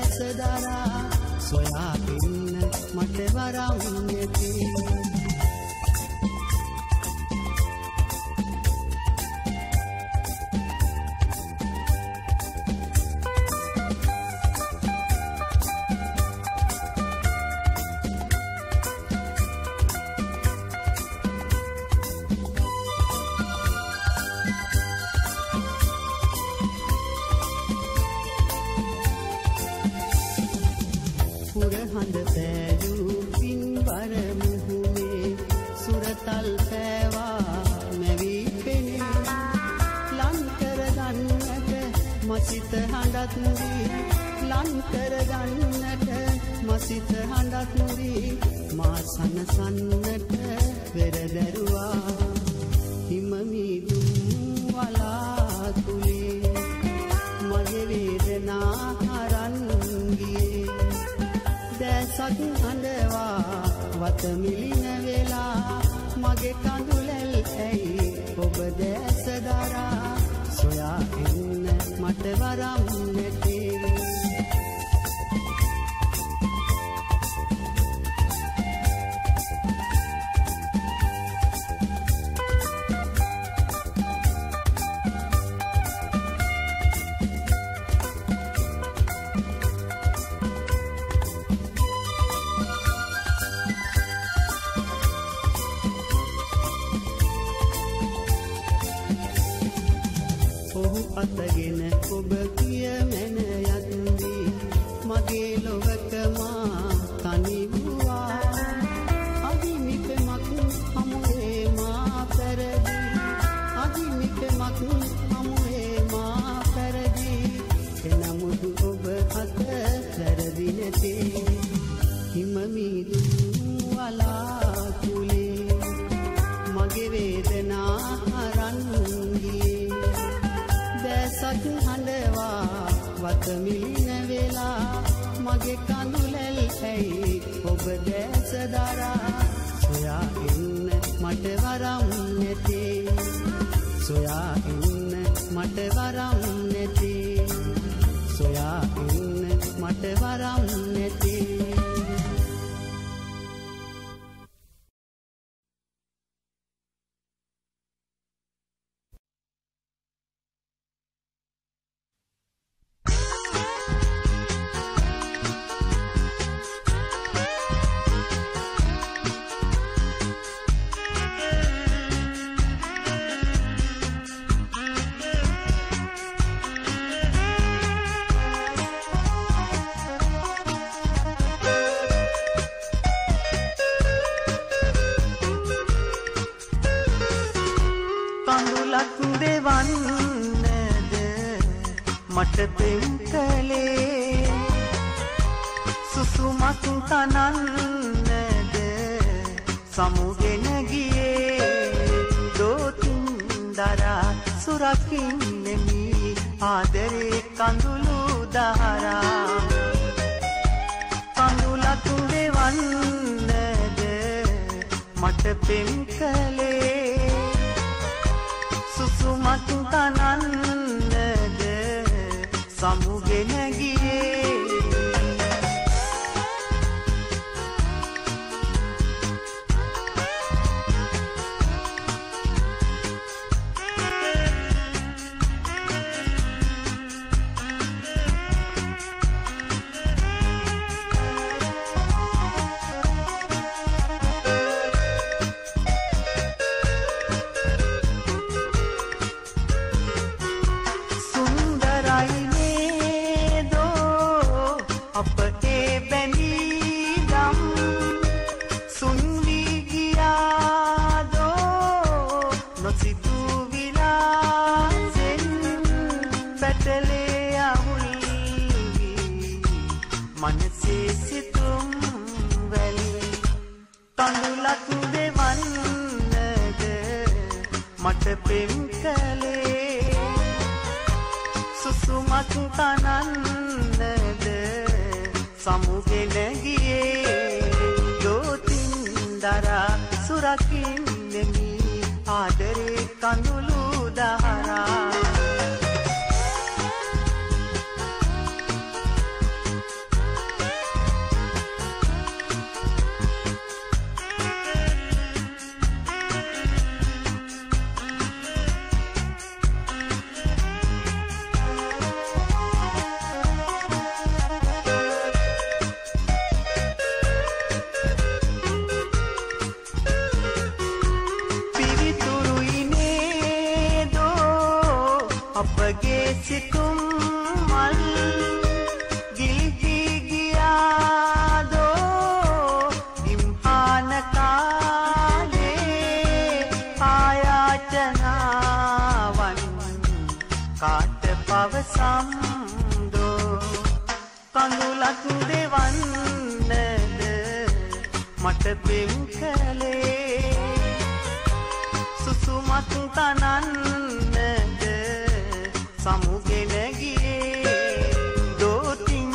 දැස දරා සොයා ඉන්න මට වරම් නැති හඳ පෑයූ පින්වර මුහුණේ සුරතල් පෑවා මැවී පෙනේ ලං කරගන්නට මසිත හඬත් නුරී ලං කරගන්නට මසිත හඬත් නුරී මා සනසන්නට පෙරදැරුවා හිම මීදුම් වලාකුලේ මගේ වේදනා හරන් ගියේ දැසක් හඬවා වත මිලින වෙලා මගේ කඳුලැල් ඇයි ඔබ දැස දරා සොයා එන්න මට වරම් නැති අතගෙන ඔබ කිය මැන යද්දී මගේ ලොවක මා තනි වූවා අදිමිපෙමක් හමුවේ මා පෙරදි අදිමිපෙමක් හමුවේ මා පෙරදි එනමුදු ඔබ අත පෙරදි නැති හිම මීදුම් වලාකුලේ මගේ වේදනා අරන් දැසක් හඬවා වත මිලින වෙලා මගේ කඳුලැල් ඇයි ඔබ දැස දරා සොයා එන්න මට වරම් නැති සොයා එන්න මට වරම් නැති සොයා එන්න මට වරම් නැති මට පෙම් කලේ සුසුමක් තනන්නද සමුගෙන ගියේ දෝතින් දරා සුරකින්නෙමි ආදරේ කඳුළු දහරා කඳුලක් දෙවන්නද මට පෙම් කලේ සුසුමක් තනන්නද සමුගෙන ගියේ මට පෙම් කලේ සුසුමක් තනන්නද සමුගෙන ගියේ දෝතින් දරා සුරකින්නෙමි ආදරේ කඳුළු දහරා සිතුම් මල් ගිලිහි ගියාදෝ ඉම්හාන කාලේ ආයාචනාවන් කාට පවසම්දෝ කඳුලක් දෙවන්නද මට පෙම් කළේ සුසුමත් තනන්නද සමුගෙන ගියේ දෝතින්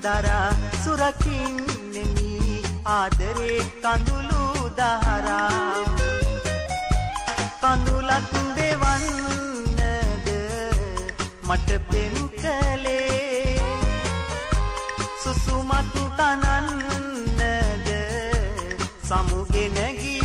දරා සුරකින්නෙමි ආදරේ කඳුළු දහරා කඳුලක් දෙවන්නද මට පෙම් කළේ සුසුමත් තනන්නද සමුගෙන ගියේ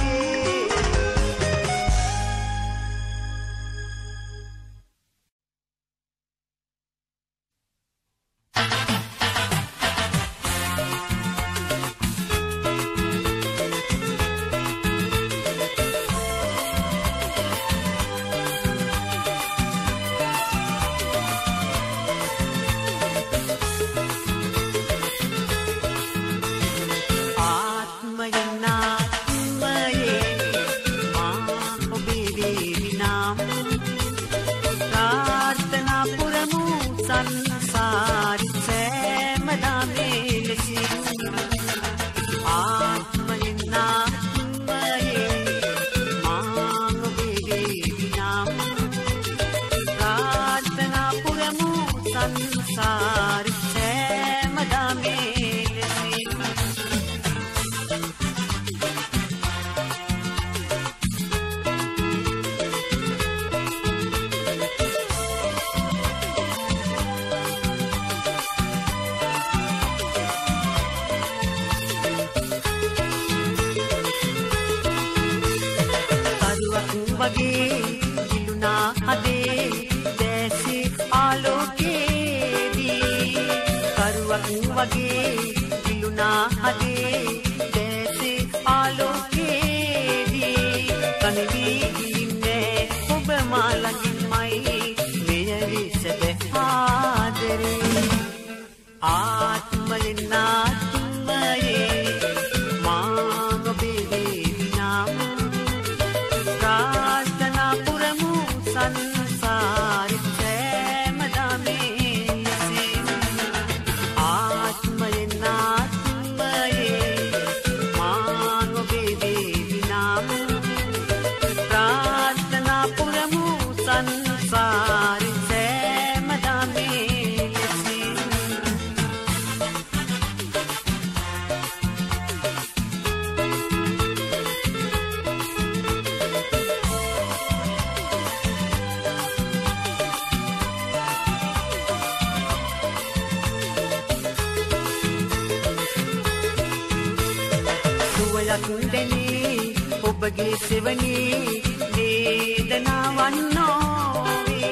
ඔබගේ සෙවණේ වේදනාවන් නොවේ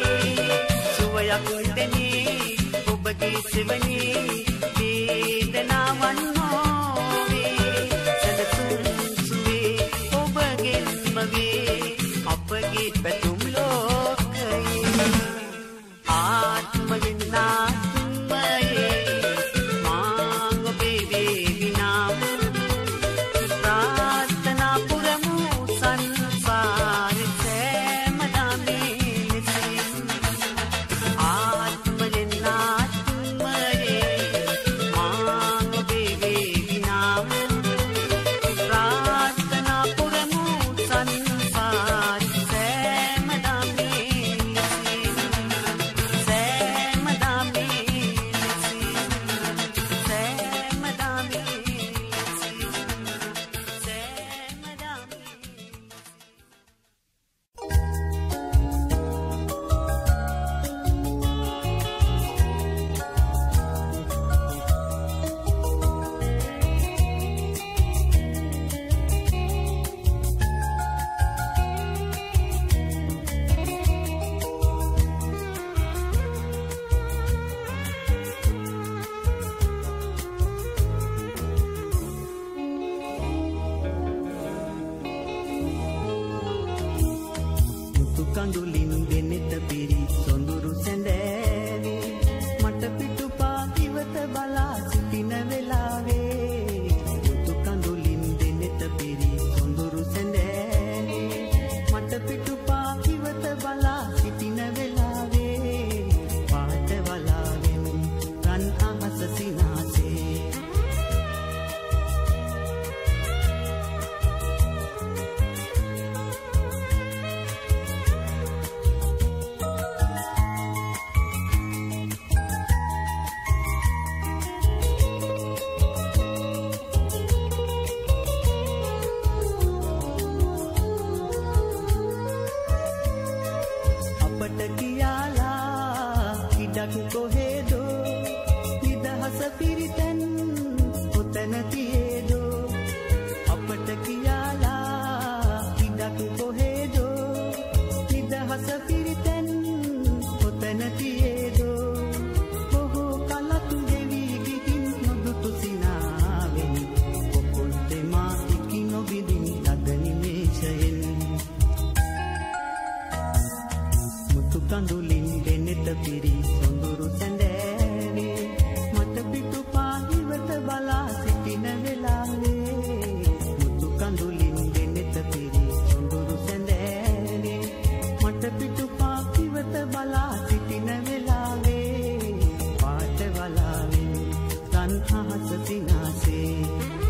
සුවයක් දෙනේ ඔබගේ සෙවණේ වේදනාවන් නොවේ සදසුන් සුවේ ඔබගෙන්ම වේ අපගේ පැතුම් ලෝකයේ ආත්මයෙන් නාත්මයේ මාංග බේවි නාම කඳුලින් දෙනෙත පිරි සොඳුරු සැඳෑ කොතන තියේදෝ අපට කියාලා ඉඩක් කොහෙදෝ නිදහස පිරිතැන් කොතන තියේදෝ බොහෝ කලක් ගෙවි ගිහින් නොදුටු සිනාවෙන් කොකොල් දෙමා ඉකි නොබිදින් ලද නිමේෂයෙන් මුතු කඳුලින් දෙනෙත පිරි සොඳුරු සැඳෑවේ මට පිටුපා ඉවත බලා සිටින වෙලාවේ මුතු කඳුලින් දෙනෙත පිරි සොඳුරු සැඳෑවේ මට පිටුපා ඉවත බලා සිටින වෙලාවේ පාට වලාවෙන් තන්හස සිනාසේ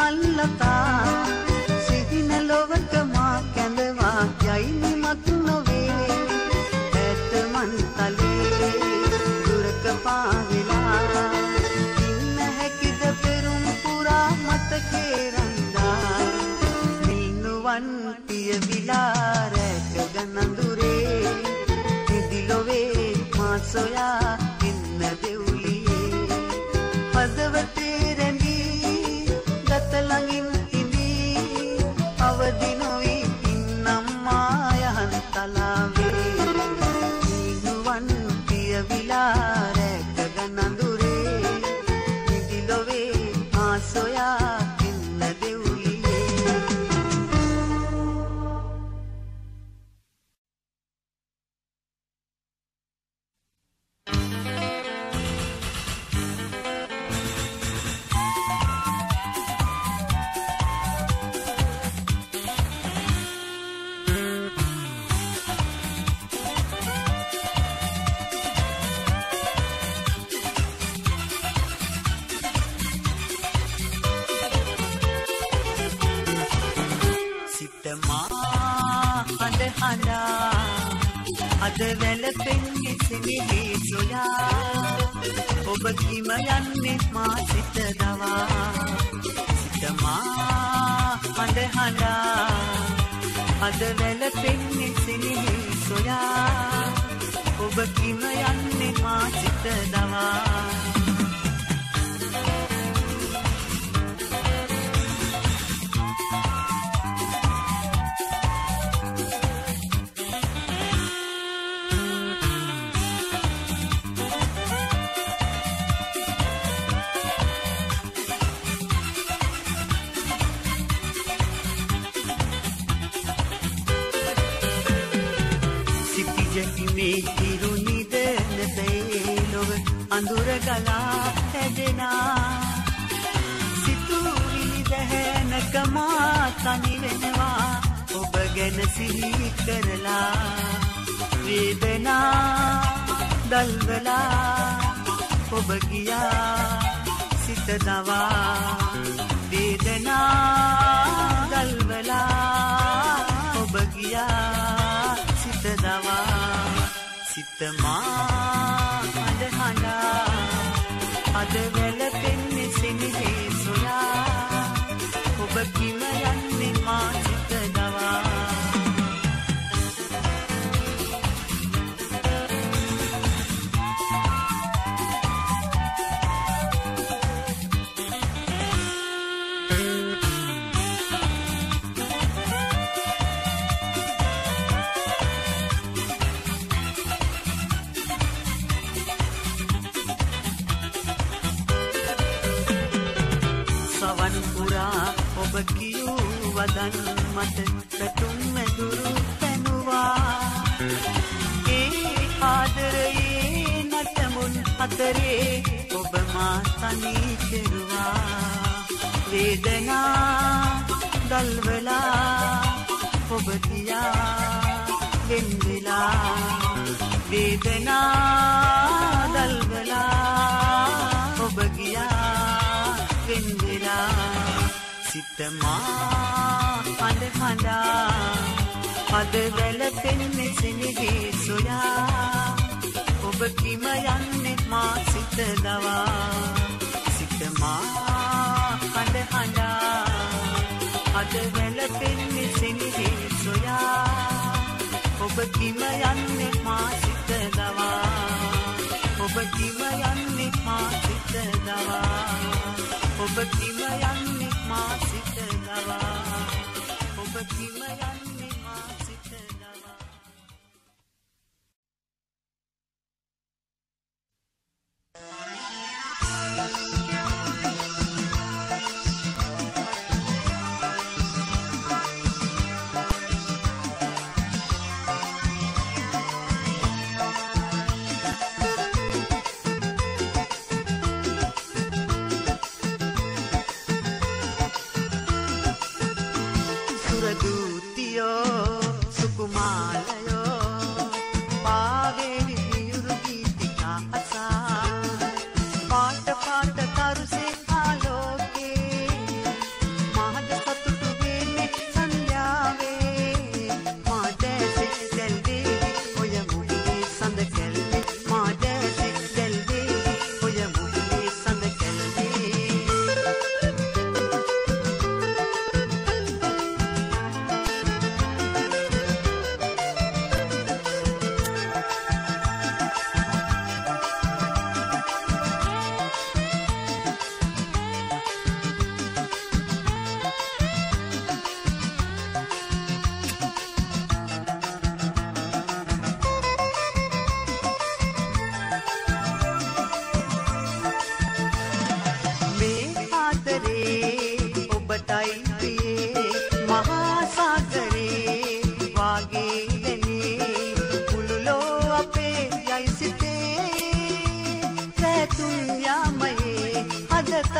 මල්ලතා සිහින ලොවක මා කැඳවා යයිනි මතු නොවේ ඇතමන් තලේ දුරක පාවෙලා ඉන්න හැකිද පෙරුම් පුරා මතකේ රඳා මිනුවන් පියවිලා රැක ගනඳුරේ නිදිලොවේ මා සොයා ඉන්න දෙව්ලියේ පදවතේ රැඳී ගත ළඟින් ඉඳී අවදි නොවී ඉන්නම් මායහන් තලාවේ නිනුවන් පියවිලා රැක ගනඳුරේ නිදිලොවේ මා සොයා ඉන්න දෙව්ලියේ අද වැළපෙන්නේ සෙනෙහි සොයා ඔබ කිම යන්නේ මා සිත දවා සිත මා හඬ හඬා අද වැළපෙන්නේ සෙනෙහි සොයා ඔබ කිම යන්නේ මා සිත දවා මේ හිරුනිද නැතේ ලොව අඳුර ගලා හැදෙනා සිතුවිලි දැහැනකමා තනි වෙනවා ඔබ ගැන සිහි කරලා වේදනා දල්වලා ඔබ ගියා සිත දවා වේදනා දල්වලා ඔබ ගියා සිත දවා සිත මා හඬ හඬා අද වැළපෙන්නේ සෙනෙහි සොයා ඔබ කිම යන්නේ මා සිත දවා ඔබ කියූ වදන් මට පැතුම් මැදුරු පැනුවා ඒ ආදරයේ නටමුන් අතරේ ඔබ මා තනි කෙරුවා වේදනා දල්වලා ඔබ ගියා වෙන් වෙලා වේදනා දල්වලා ඔබ ගියා වෙන් වෙලා සිත මා හඬ හඬා අද වැළපෙන්නේ සෙනෙහි සොයා ඔබ කිම යන්නේ මා සිත දවා සිත මා හඬ හඬා අද වැළපෙන්නේ සෙනෙහි සොයා ඔබ කිම යන්නේ මා සිත දවා ඔබ කිම යන්නේ මා සිත දවා ඔබ කිම යන්නේ මා සිත දවා ඔබ කිම යන්නේ මා සිත දවා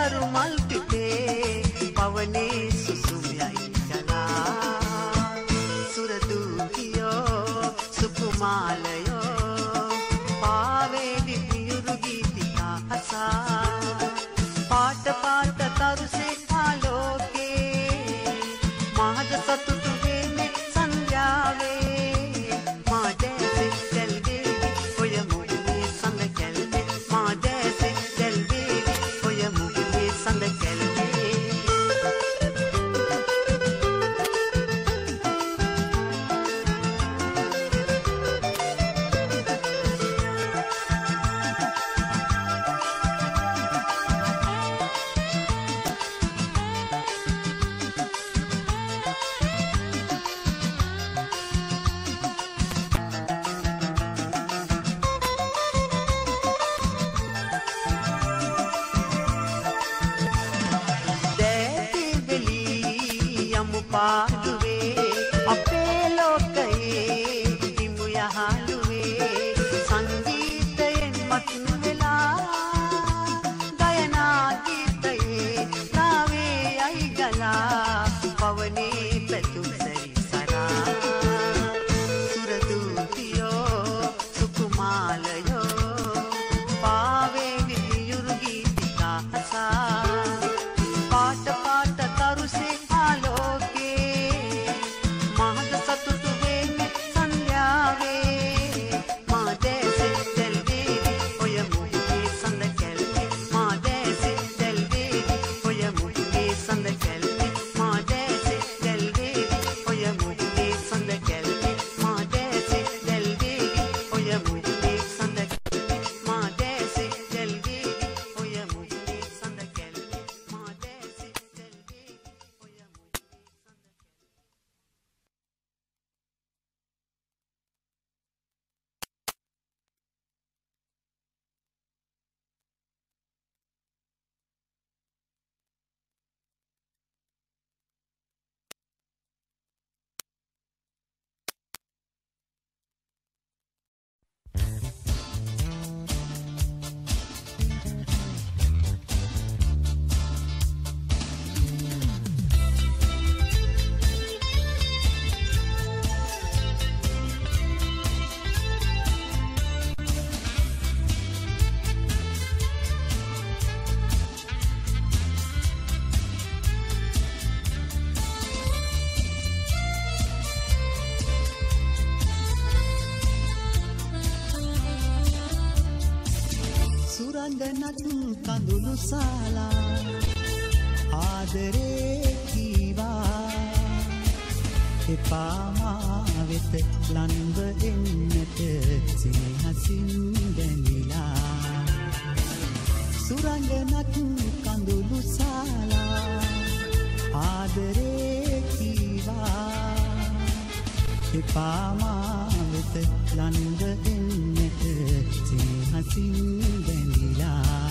දරු මල් පිටේ පවනේ සුසුම්යයි කලා සුරදූතියෝ සුකුමාලයෝ පාවේලි පියුරු ගීතිකා අසා පාට පාට තරුසේ ආලෝකේ මහද සතුටු වේමේ සංඥාවේ මාදැසේ දැල්වේවි ඔය මුහුණේ සඳ කැල්වේ මාදැසේ දැල්වේවි ඔය මුහුණේ සඳ කැල්වේ පාඩුවේ අපේ ලෝකයේ හිමු යහළුවේ සංගීතයෙන් මතු වෙලා ගයනා ගීතයේ නාවේ යයි ගලා පවනේ පැතුම් සැරිසරා සුරදූතියෝ සුකුමාලයෝ පාවේ වියුරු ගීතිකා අසා පාට පාට තරුසේ සුරංගනත් කඳුළු සාලා ආදරේ කීවා එපා මා වෙත ලන්ව එන්නට සිනහසින් බැඳිලා සුරංගනත් කඳුළු සාලා ආදරේ කීවා එපා මා වෙත ලන්ව එන්නට සිනහසින් බැඳිලා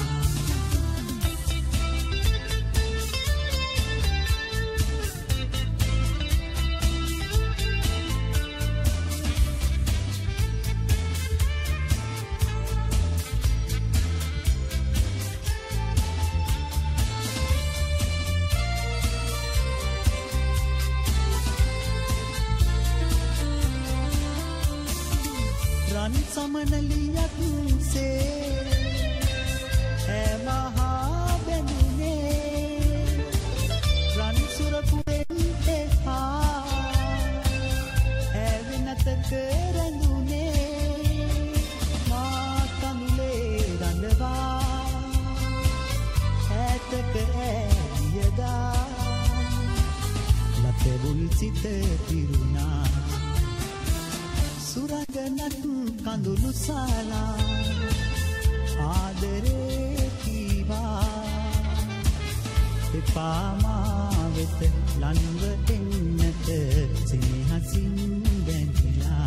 රන් සමනලියක් සේ හැමහා බැඳුනේ රන් සුරපුරෙන් එහා ඇවිනතක රැඳුනේ මා කඳුලේ රඳවා ඈතක ඇවියදා ලතෙවුල් සිත පිරුණා සුරංගනත් කඳුළු සාලා ආදරේ කීවා එපා මා වෙත ලන්ව එන්නට සිනහසින් බැඳිලා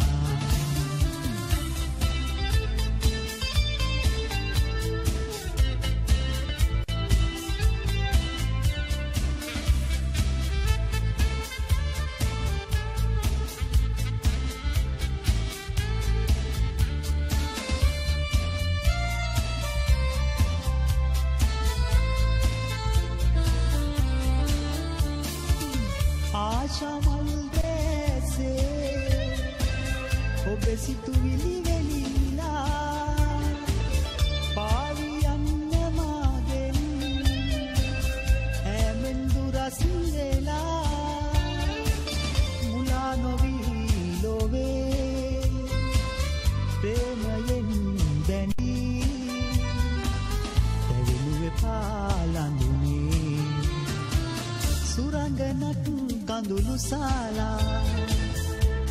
සුරංගනක් කඳුළු සාලා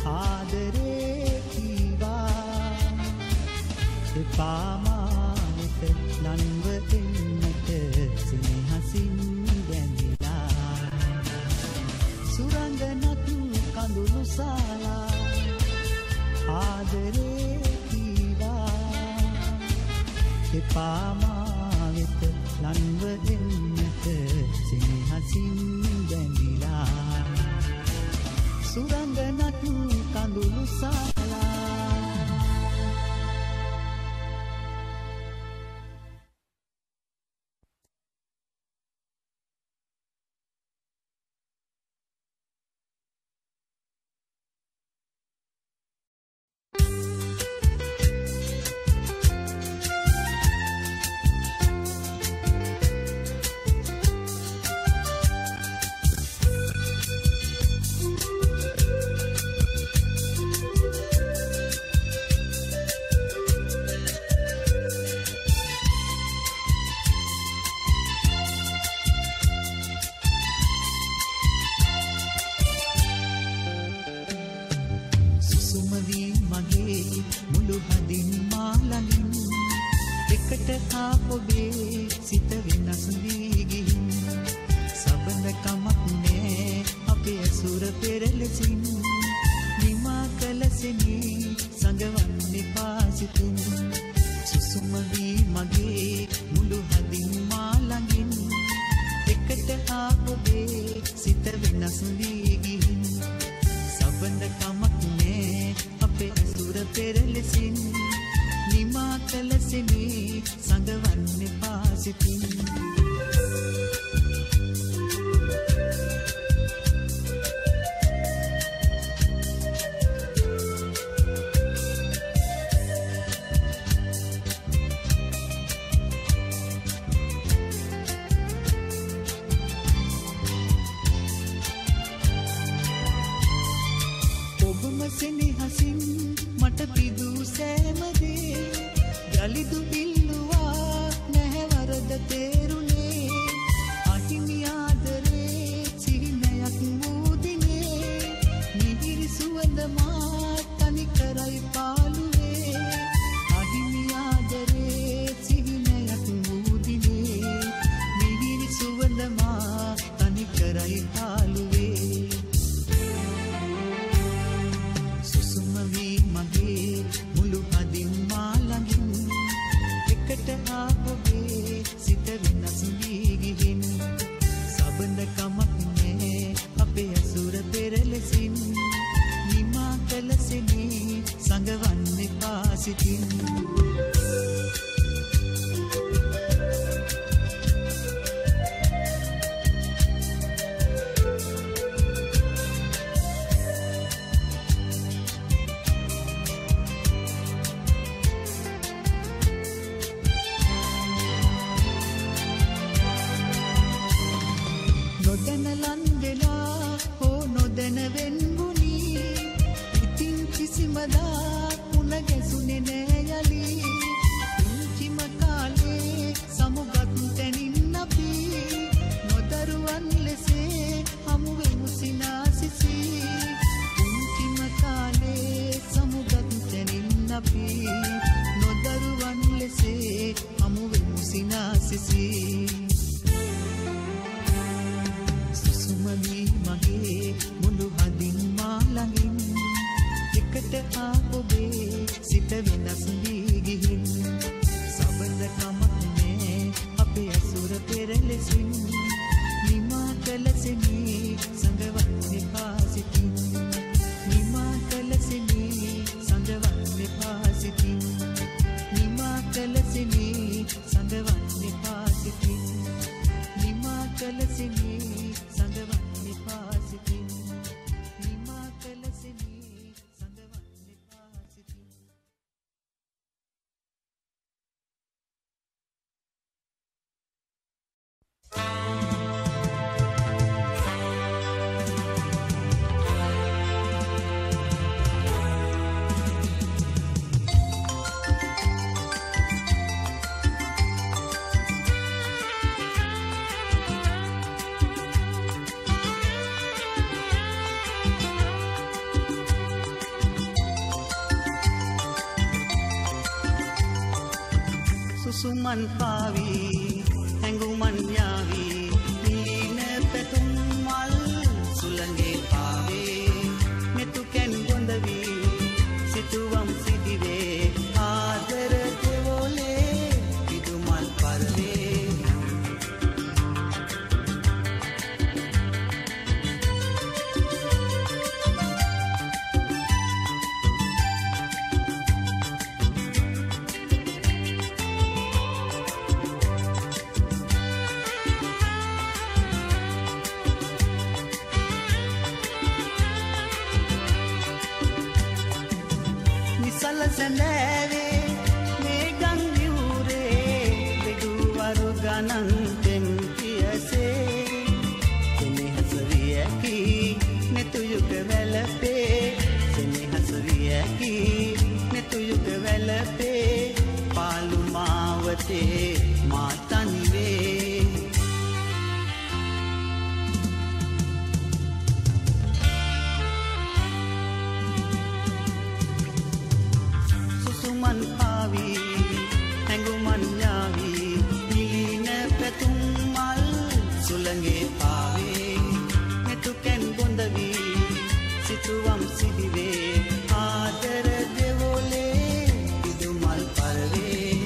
ආදරේ කීවා එපාමා වෙත ලන්ව එන්නට සිනහසින් බැඳිලා සුරංගනක් කඳුළු සාලා ආදරේ කීවා එපාමා වෙත ලන්ව එන්නට සිනහසින් බැඳිලා සුරංගනක් කඳුළු සාලා සුසුමන් පාවි හැඟුමන් යාවි නිලින පැතුම් මල් සුළඟේ පාවේ මෙතු කැන් ගොඳවි සිතුවම් සිදිවේ ආදර දෙවොලේ විදුමල් පරවේ සැලැවේ මේ ගම් විවුරේ බෙදුවරු ගණන් තෙම් පියසේ සෙනෙහස වියකි නෙතු යුග වැළපේ සෙනෙහස වියකි නෙතු යුග වැළපේ පාලු මාවතේ මා තනිවේ සුසුමන් පාවි හැඟුමන් යාවි නිලින පැතුම් මල් සුළඟේ පාවේ මෙතු කැන් බොඳවි සිතුවම් සිදිවේ ආදර දෙවොලේ විදුමල් පරවේ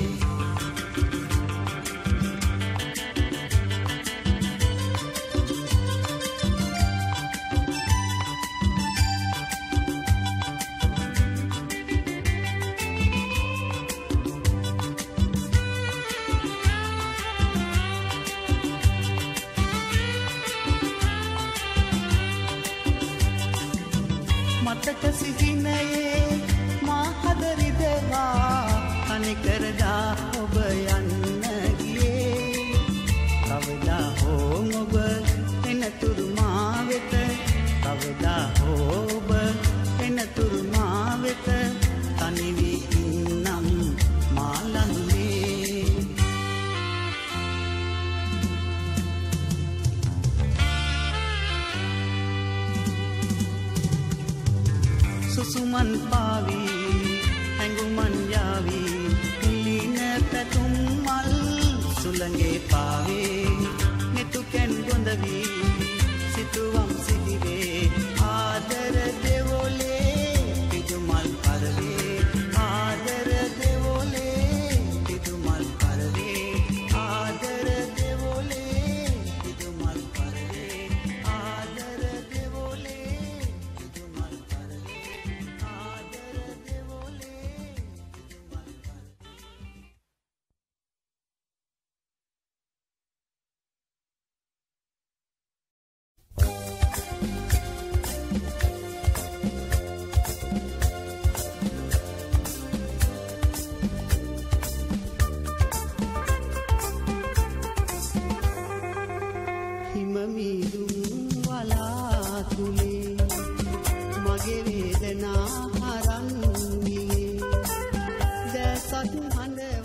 මතක සිහිනයේ මා හදරිදවා අනිකරදා ඔබ යන්න ගියේ කවදා හෝ ඔබ එනතුරු මා වෙත කවදා හෝ ඔබ එනතුරු මා වෙත තනි වී ඉන්නම් මා ළඟේ සුසුමන් පාවි හැඟුමන් යාවි නිලින පැතුම් මල් සුළඟේ පාවේ මෙතු කැන් ගොඳවි සිතුවම් සිදිවේ ආදර දෙවොලේ විදුමල් පරවේ ආදර දෙවොලේ විදුමල් පරවේ ආදර දෙවොලේ විදුමල් පරවේ ආදර දෙවොලේ විදුමල් පරවේ හිමමිදුම් වලාකුලේ මගේ වේදනා හරන් ගියේ දැසත් හඬ